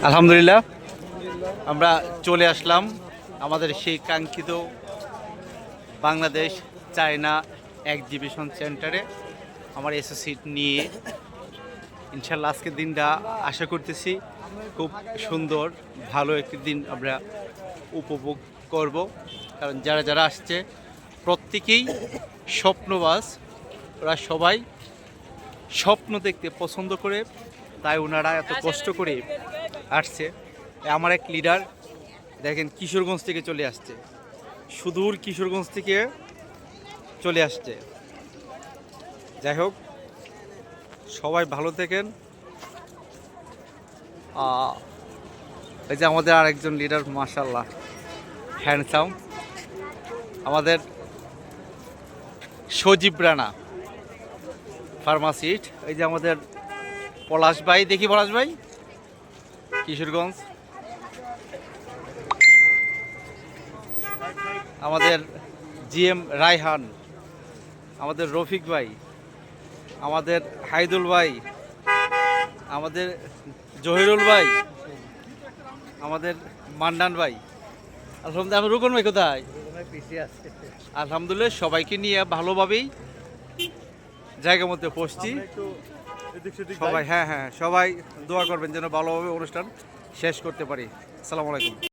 আলহামদুলিল্লাহ আমরা চলে আসলাম আমাদের সেই কাঙ্ক্ষিত বাংলাদেশ চায়না এক্সিবিশন সেন্টারে আমার অ্যাসোসিয়েট নিয়ে। ইনশাল্লাহ আজকের দিনটা আশা করতেছি খুব সুন্দর ভালো একটি দিন আমরা উপভোগ করব, কারণ যারা যারা আসছে প্রত্যেকেই স্বপ্নবাজ, ওরা সবাই স্বপ্ন দেখতে পছন্দ করে, তাই ওনারা এত কষ্ট করে আসছে। আমার এক লিডার দেখেন কিশোরগঞ্জ থেকে চলে আসছে, সুদূর কিশোরগঞ্জ থেকে চলে আসছে। যাই হোক, সবাই ভালো থাকেন। এই যে আমাদের আরেকজন লিডার, মাশাআল্লাহ হ্যান্ডসাম, আমাদের সজীব রানা ফার্মাসিস্ট। এই যে আমাদের পলাশ ভাই, দেখি পলাশ ভাই কিশোরগঞ্জ। আমাদের জিএম রায়হান, আমাদের রফিক ভাই, আমাদের হাইদুল ভাই, আমাদের জহিরুল ভাই, আমাদের মান্নান ভাই। আলহামদুলিল্লাহ। আমি রুকন ভাই কোথায়? আলহামদুলিল্লাহ সবাইকে নিয়ে ভালোভাবেই জায়গা মধ্যে পৌঁছছি সবাই। হ্যাঁ, সবাই দোয়া করবেন যেন ভালোভাবে অনুষ্ঠান শেষ করতে পারি। আসসালামু আলাইকুম।